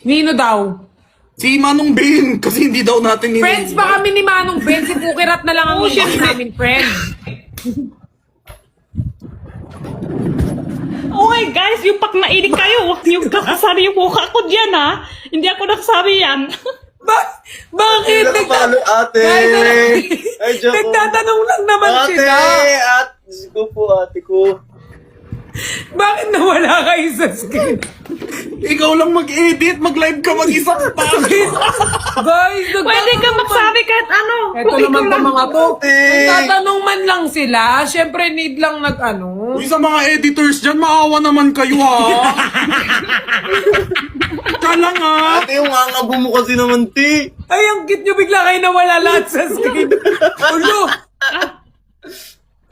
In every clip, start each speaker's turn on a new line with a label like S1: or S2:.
S1: Nino daw?
S2: Si Manong Ben, kasi hindi daw natin
S1: Friends ba kami ni Manong Ben? Si Pukirat na lang ang hindi namin friend.
S3: Okay guys, yung pag nainig kayo, huwag niyong kakasari yung mukha ko dyan ha. Hindi ako nagsabi yan.
S1: Bakit?
S4: Nakapalo, ate. Ay, joke.
S1: Nagtatanong lang naman
S4: Ate,
S1: sila.
S4: Diyos ko po, ate ko.
S1: Bakit nawala kayo sa screen?
S2: Ikaw lang mag-edit, mag-live ka mag-isa. Bakit?
S1: Guys,
S3: Pwede ka magsabi kahit ano.
S1: Ito
S3: Kung
S1: naman
S3: ikaw
S1: po
S3: lang-
S1: mga to.
S4: Ate.
S1: Tatanong man lang sila. Siyempre need lang nag-ano.
S2: Uy, sa mga editors dyan, maawa naman kayo ha. Ka lang ha.
S4: Ate, yung angabo mo kasi naman, ti.
S1: Ay, ang cute nyo bigla kayo nawala lahat sa screen. Ulo!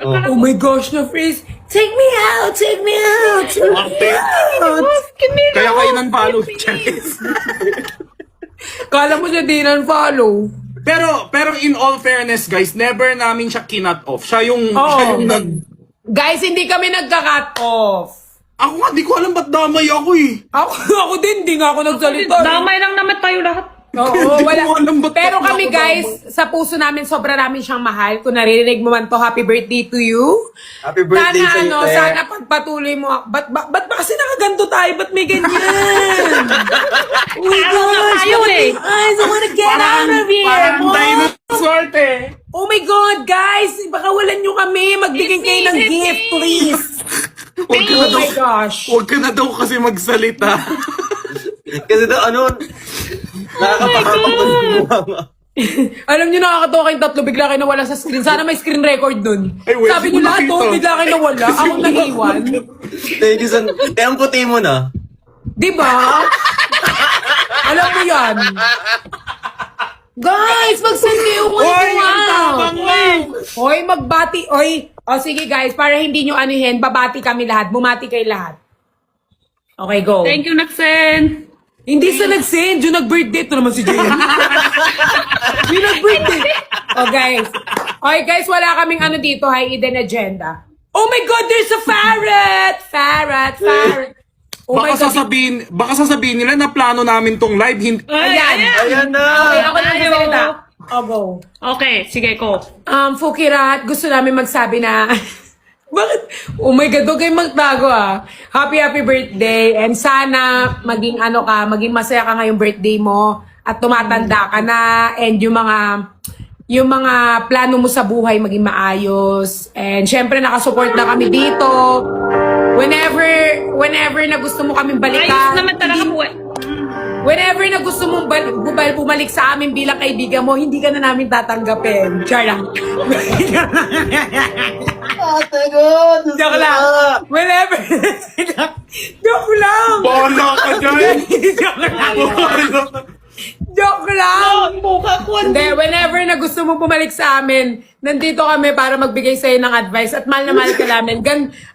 S1: Oh my gosh, na freeze. Take me out! Take me out!
S2: Ate. Kaya kayo nang follow. Charis.
S1: Kala mo siya di follow.
S2: Pero in all fairness guys, never namin siya kinat off. Siya yung nag...
S1: Guys, hindi kami nagka-cut off.
S2: Ako nga, di ko alam ba't damay ako eh.
S1: Ako din, di nga ako nagsalita.
S3: Damay lang naman tayo lahat.
S1: Oo,
S2: Hindi
S1: wala.
S2: ko alam ba't
S1: Pero kami
S2: ako
S1: guys, sa puso namin, sobra namin siyang mahal. Kung naririnig mo man to, happy birthday to you.
S4: Happy birthday
S1: Sana,
S4: sa'yo, te.
S1: sana pagpatuloy mo. Ba't ba kasi nakaganto tayo? Ba't may ganyan? Oh my
S3: Ano nga
S1: gosh,
S3: tayo
S1: look at
S3: eh.
S1: these eyes. I wanna get out of here.
S2: Parang dinosaur eh.
S1: Oh my God, guys! Baka walan nyo kami. Magbigay kayo ng
S3: It's me.
S1: gift, please.
S2: Huwag ka na
S1: Oh
S2: daw,
S1: my gosh.
S2: huwag ka na daw kasi magsalita.
S4: Kasi daw, nakakapakapag mo.
S1: Alam nyo, nakakatawa kayong tatlo. Bigla kayo nawala sa screen. Sana may screen record dun.
S2: Ay, wait,
S1: Sabi nyo
S2: hindi ko
S1: lahat,
S2: nakita.
S1: oh, bigla kayo nawala. Ako naiwan.
S4: Thank you, son. Te, ang puti mo na.
S1: Diba? Alam mo yan. Guys, mag-send kayo kung
S2: Hoy,
S1: ano
S2: ang tabang mo.
S1: Hoy, magbati. Hoy, o sige guys, para hindi nyo anuhin, babati kami lahat. Bumati kayo lahat. Okay, go.
S3: Thank you, Naxen.
S1: Hindi sa nag-send, yung nag-birthday. Ito naman si Jay. Yung nag-birthday. Oh, guys. Okay, guys, wala kaming ano dito, hidden agenda. Oh my God, there's a ferret! Ferret. Oh my
S2: Baka
S1: God.
S2: sasabihin nila na plano namin tong live.
S1: Ayan.
S4: Ayan na.
S1: Okay, ako na
S3: Ayaw.
S1: nagsasalita. Oh, go.
S3: Okay, sige ko.
S1: Fukirat, gusto namin magsabi na... Bakit? Oh my God, huwag kayong magtago ah. Happy birthday. And sana maging ano ka, maging masaya ka ngayong birthday mo. At tumatanda ka na. And yung mga plano mo sa buhay maging maayos. And syempre nakasupport na kami dito. Whenever na gusto mo kaming balikan.
S3: Ayos naman talaga po eh.
S1: Whenever na gusto mong bumalik sa amin bilang kaibigan mo, hindi ka na namin tatanggapin. Char lang.
S4: Ate ko.
S1: Joke lang. Whenever. Joke lang.
S2: Bola ka dyan.
S1: Joke lang.
S2: Bola ka.
S1: Joke lang.
S3: Mukha ko.
S1: Hindi, whenever na gusto mo bumalik sa amin, nandito kami para magbigay sa'yo ng advice at mahal na mahal ka namin.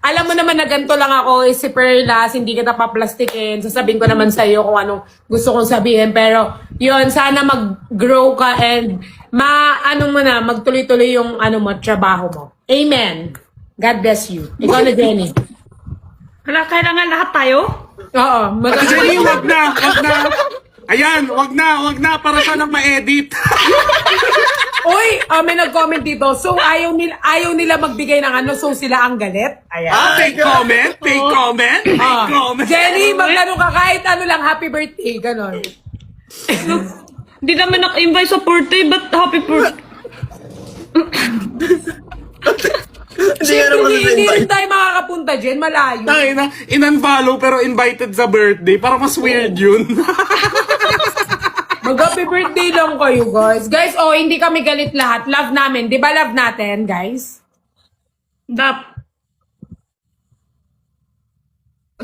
S1: Alam mo naman na ganito lang ako, si Perlas, hindi kita paplastikin. Sasabihin ko naman sa'yo kung anong gusto kong sabihin. Pero, yun, sana mag-grow ka and magtuloy-tuloy yung trabaho mo. Amen. God bless you. Ikaw na, Jenny.
S3: Wala, kailangan lahat tayo?
S1: Oo.
S2: Ate Jenny, wag na. Ayan, wag na, para siya nang ma-edit.
S1: Uy, may nag-comment dito. So, ayaw nila magbigay ng so sila ang galit. Ayan.
S2: Take comment.
S1: Ah, Jenny, maglaro ka kahit lang, happy birthday, ganon.
S3: Hindi naman nak-invite sa birthday, but happy birthday.
S1: Siyempre, hindi rin tayo makakapunta dyan, malayo.
S2: Tangina, in-unfollow pero invited sa birthday. Parang mas weird yun.
S1: Mag-happy birthday lang kayo, guys. Guys, hindi kami galit lahat. Love namin. Di ba love natin, guys?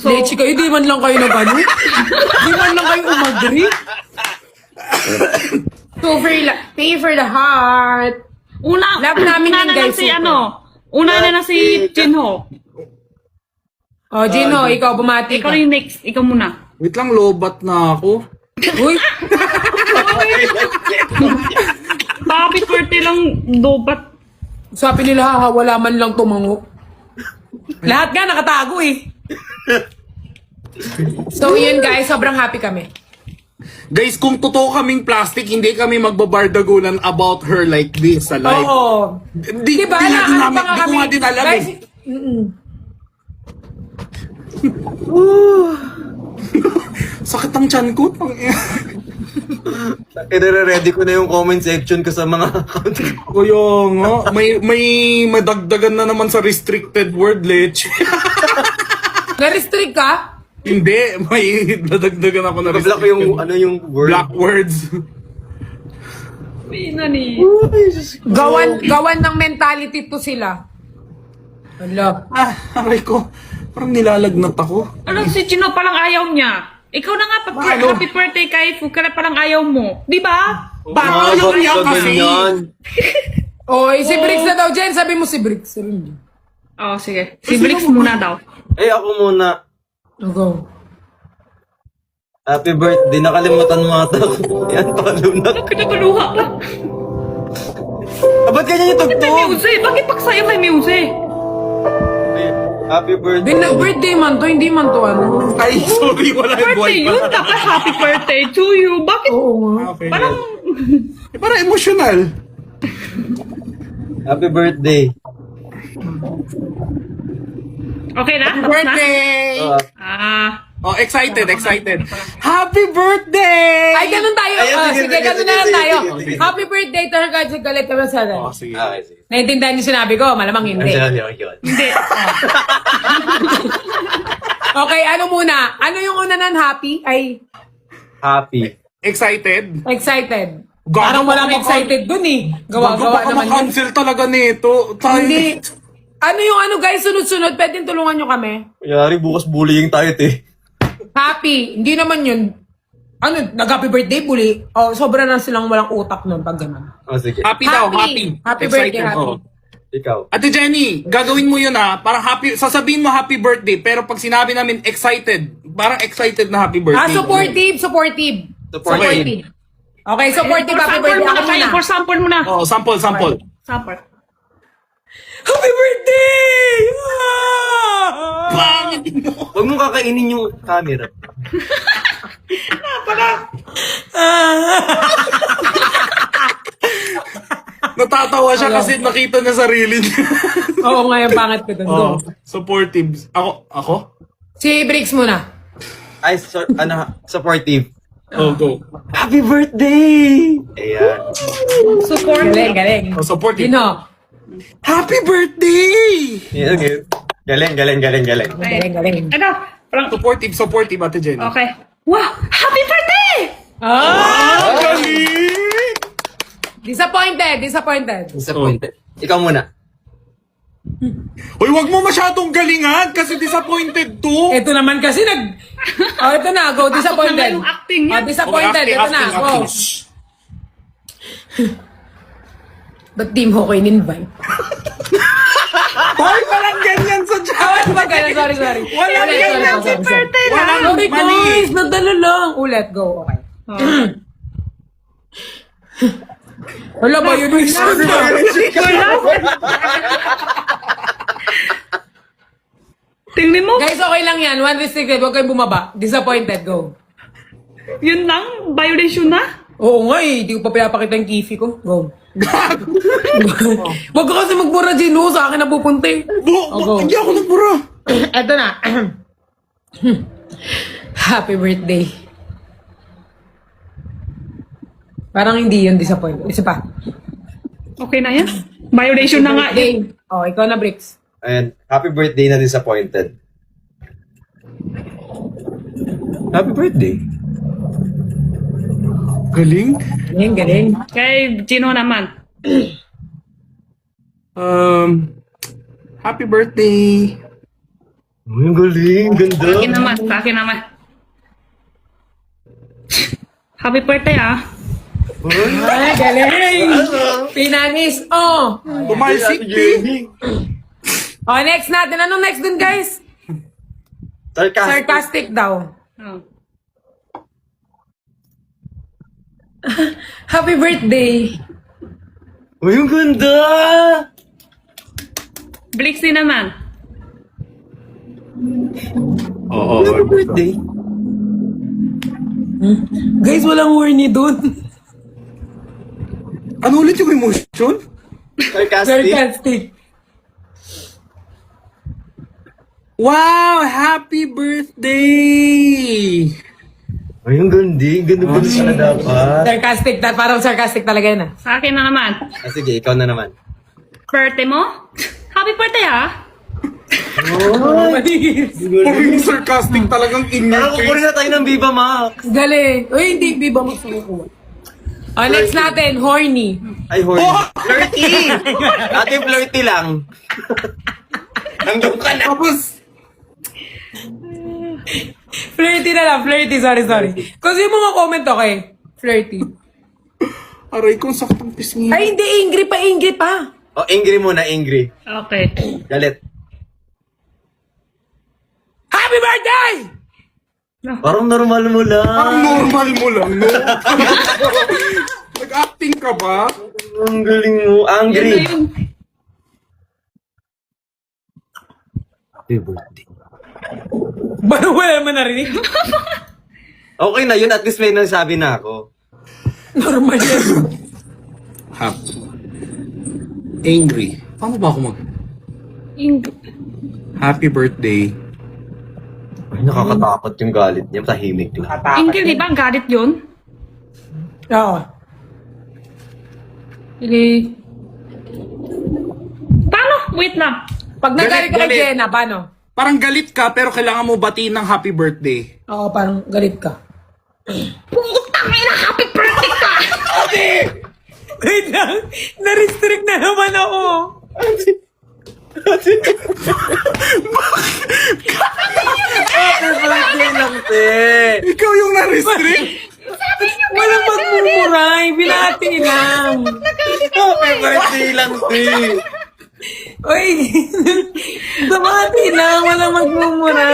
S3: So,
S1: Lechi kayo, di man lang kayo na gano'n? Di man lang kayo umagri? So, pay for the heart. Love namin
S3: una
S1: yun,
S3: na
S1: guys,
S3: si
S1: super.
S3: Una na si Jinho.
S1: Oh, Gino, ikaw bumati
S3: Ikaw
S1: ka.
S3: yung next. Ikaw muna.
S2: Wait lang, lobat na ako.
S1: Uy,
S3: Happy birthday lang, dobat.
S1: sabi nila, wala man lang tumango. Lahat nga nakatago eh. So yun guys, sobrang happy kami.
S2: Guys, kung totoo kaming plastic, hindi kami magbabardagulan about her like this sa live.
S1: Oo.
S2: Di
S1: Diba?
S2: di nga din
S1: Ano
S2: namin,
S1: pa nga
S2: di ko nga din alam
S1: guys,
S2: eh. Sakit ang tiyan ko.
S4: Ready ko na yung comment section ko sa mga account ko.
S2: Kuya nga, may madagdagan na naman sa restricted word, Lech.
S1: Na-restrict ka?
S2: Hindi, may nadagdagan ako na
S4: Block yung, ano yung word.
S2: black words.
S3: Pina ni.
S1: Gawan ng mentality to sila. Hala.
S2: Aray ko, parang nilalagnat ako.
S3: Ano si Chino palang ayaw niya? Ikaw na nga, pag
S2: Ano?
S3: happy birthday kay Fu, ka na palang ayaw mo. Di ba?
S2: Parang ayaw niya kasi.
S1: Oy, si Briggs na daw dyan. Sabi mo si Briggs.
S3: Oh, sige. Si Briggs muna daw.
S4: Ako muna.
S1: Go.
S4: Happy birthday. Nakalimutan mo ata ako. Yan, palunod.
S3: Pinaguluha ka.
S4: Ba't ganyan yung
S3: Bakit may
S4: tugtog?
S3: music? Bakit pagsaya may music?
S4: Happy birthday.
S1: Birthday man to, hindi man to ano.
S2: Ay, sorry, wala yung buhay
S3: Birthday
S2: pa.
S3: yun. Dapat happy birthday to you. Bakit?
S1: Oo nga.
S2: Okay,
S3: Parang...
S2: parang emotional.
S4: Happy birthday.
S3: Okay na? Tapos na?
S2: Birthday! Oh, excited. Happy birthday!
S1: Ay, ganun tayo.
S4: Ayun,
S1: Oh,
S4: sige,
S1: sige,
S4: sige,
S1: ganun
S4: sige,
S1: na lang
S4: sige,
S1: tayo.
S4: sige, sige.
S1: Happy birthday to her God, si Galit ka ba sa
S2: Oh, sige.
S4: Okay, sige.
S1: Naintindihan niyo sinabi ko? Malamang hindi.
S4: Yun.
S3: Hindi.
S1: Okay, ano muna? Ano yung una ng happy? Ay,
S4: Happy.
S2: Excited?
S1: excited.
S2: Gago
S1: Parang walang
S2: baka
S1: excited dun eh.
S2: Gawa
S1: Gawa-gawa naman yun.
S2: cancel talaga nito. Tayo.
S1: Hindi. Ano yung ano guys, sunod-sunod, pwedeng tulungan nyo kami.
S4: Kunyari, bukas bullying tayo, te.
S1: Happy, hindi naman yun. Ano, nag-happy birthday, bully. Oh, sobra na silang walang utak nun pag gano'n.
S4: Oh, sige.
S2: Happy daw, happy.
S1: Happy
S2: Excited,
S1: birthday, happy.
S2: oh.
S4: Ikaw.
S2: Ate Jenny, gagawin mo yun parang happy, sasabihin mo happy birthday, pero pag sinabi namin excited, parang excited na happy birthday.
S1: Supportive.
S4: Supportive.
S1: Okay, supportive,
S3: For
S1: happy
S3: sample
S1: birthday.
S3: muna
S1: Ako
S3: tayo.
S1: muna.
S3: For sample muna.
S2: Oh, sample.
S3: Sample.
S1: Happy birthday!
S2: Pangit mo.
S4: Huwag mong kakainin yung camera.
S2: Natatawa siya kasi nakita na sarili niya.
S1: Oo nga, yung pangit ko dun. Go.
S2: Oh, supportive. Ako?
S1: Si Briggs muna.
S4: Ay, supportive.
S2: Oh, go.
S4: Happy birthday! Ayan.
S3: Support.
S1: Galing.
S2: Oh, supportive.
S1: Dino.
S2: Happy birthday!
S4: Yan, yan. Galing.
S1: Galing.
S3: Ano? Parang...
S2: Supportive, Ate Jenny.
S3: Okay. Wow! Happy birthday!
S1: Ah!
S2: Galing!
S1: Disappointed.
S4: Disappointed. Ikaw muna.
S2: Hoy, wag mo masyadong galingan kasi disappointed to.
S1: Ito naman kasi Oh, ito na. Go, disappointed.
S3: Yung acting niya.
S1: Oh, disappointed.
S2: Okay,
S1: Ito na.
S2: acting.
S1: Go. Ba't di mo ko in-invite?
S2: Hoy, walang ganyan sa chat.
S1: Sorry.
S2: Walang ganyan sa
S3: Birthday na!
S2: Walang
S1: Sorry
S2: mali.
S1: guys, nadala lang. Ulit, go. Okay. Wala ba yun?
S3: Tingnan mo.
S1: Guys, okay lang yan. One restricted. Huwag kayong bumaba. Disappointed. Go.
S3: Yun lang? Violation na?
S1: Oo nga eh. Hindi ko pa pinapakita yung kifi ko. Go. Huwag ka kasi magbura, Gino. Sa akin na pupunta eh. go.
S2: Hindi ako nagbura.
S1: Eto na. Happy birthday. Parang hindi yun disappointed. Isa pa.
S3: Okay na yan? Violation na nga.
S1: Birthday. Oh, ikaw na, Bricks.
S4: Ayan. Happy birthday na disappointed. Happy birthday.
S2: Galing.
S1: Galing.
S3: Kay Gino naman.
S2: Happy birthday.
S4: Ang galing. Ganda.
S3: Sa akin naman. Happy birthday
S1: Ay, galing. Pinanis. Oh.
S2: Tumalsik, P.
S1: Oh, next natin. Anong next dun, guys?
S4: Sarcastic.
S1: Sarcastic daw.
S3: Oh.
S1: Happy birthday.
S4: Uy, ang ganda!
S3: Blixie naman.
S2: Oo.
S4: Happy birthday.
S1: Guys, walang horny dun.
S2: Ano ulit yung emotion?
S4: Sarcastic.
S1: Sarcastic.
S2: Wow! Happy birthday!
S4: Ay, ang gandi. Ganda pa siya dapat.
S1: Sarcastic. Parang sarcastic talaga yun ah.
S3: Sa akin na naman.
S4: Sige, ikaw na naman.
S3: Birthday mo? Happy birthday ha?
S2: Pagiging sarcastic talagang in your
S4: Kukunin
S2: face.
S4: na tayo ng Viva Max.
S1: Galing. Uy, hindi. Biba mo sumukuha. Oh, next natin. Horny.
S4: Ay, horny. Flirty! Ate, flirty lang. Nandiyon ka na.
S2: Tapos,
S1: Flirty na lang. Flirty. Sorry. Kasi yung mga comment okay. Flirty.
S2: aray kong saktong pisngi.
S1: Ay, hindi. Ingri pa.
S4: Oh, angry muna, angry.
S3: Okay.
S4: Galit.
S1: Happy birthday!
S4: Parang normal mo lang.
S2: Parang normal mo lang, no? Nag-acting ka ba?
S4: Ang galing mo. Angry.
S3: Yan na yun.
S4: Happy birthday.
S1: Baru wala naman narinig.
S4: Okay na yun. At least may nagsabi na ako.
S1: Normal yan.
S2: Happy. Angry. Paano ba ako Happy birthday.
S4: Ay, nakakatakot yung galit niya. Tahimik lang.
S3: Ingrid, di ba ang galit yun?
S1: Oo.
S3: Sige. Paano? Wait lang.
S1: Pag nagalit ka kay
S2: Galit.
S1: Jenna, paano?
S2: Parang galit ka pero kailangan mo batiin ng happy birthday.
S1: Oo, parang galit ka.
S3: Putang ina, happy birthday ka!
S1: Wait lang. Na-restrict na naman ako.
S4: Happy birthday lang, te.
S2: Ikaw yung na-restrict?
S1: Walang magmumuray. Binati lang.
S4: Happy birthday lang, te.
S1: Uy. Binati lang. Walang magmumura.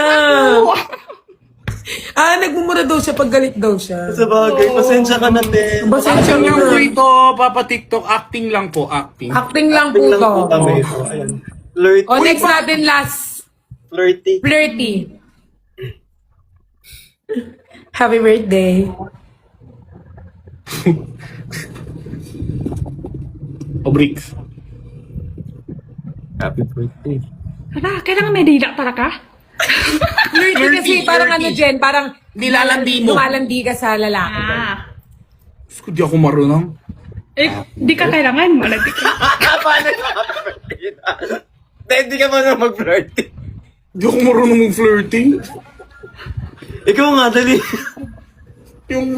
S1: Nagmumura daw siya pag galit daw siya.
S4: Sa bagay, pasensya ka na, te.
S1: Pasensya
S2: Acting lang
S1: na.
S2: po ito, Papa TikTok. Acting lang po, acting.
S1: Acting lang po
S4: Acting lang
S1: to.
S4: po kami. So, ayan. Flirty.
S1: O, next natin last.
S4: Flirty.
S1: Flirty. Happy birthday.
S2: O bricks.
S4: Happy birthday.
S3: Hala, kailangan may dila para ka?
S1: Flirty kasi parang ano, Jen, parang
S2: Nilalandi mo.
S1: lumalandi ka sa lalaki.
S2: Diyos ko, di ako marunong.
S3: Di ka kailangan. Malati ka.
S4: Paano ka happy birthday na? Te, hindi ka ba na mag-flirty?
S2: Di ako marunong mag-flirting.
S4: Ikaw nga, dali.
S2: Yung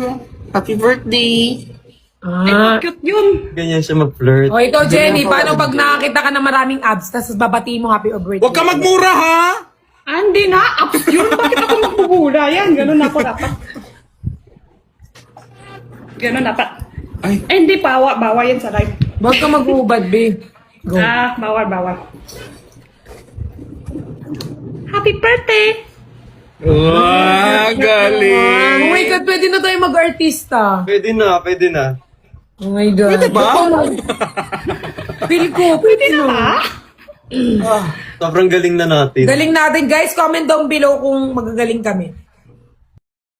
S2: happy birthday.
S3: Cute yun.
S4: Ganyan siya mag-flirt.
S1: O, ikaw, Jenny, paano pag nakakita ka ng maraming abs, tapos babatiin mo happy birthday?
S2: Huwag ka magmura, ha?
S3: Hindi na. Ups yun. Bakit ako magbubula yan? Ganun ako dapat. Ganun dapat.
S2: Ay,
S3: Hindi, bawa yan sa live.
S1: Huwag ka mag-uubad, be. Go.
S3: Bawal. Happy birthday!
S2: galing.
S1: Oh my God, pwede na tayo mag-artista.
S4: Pwede na.
S1: Oh my God.
S2: Pwede ba?
S1: Feel ko, pwede na.
S4: Sobrang galing na natin.
S1: Galing natin, guys. Comment down below kung magagaling kami.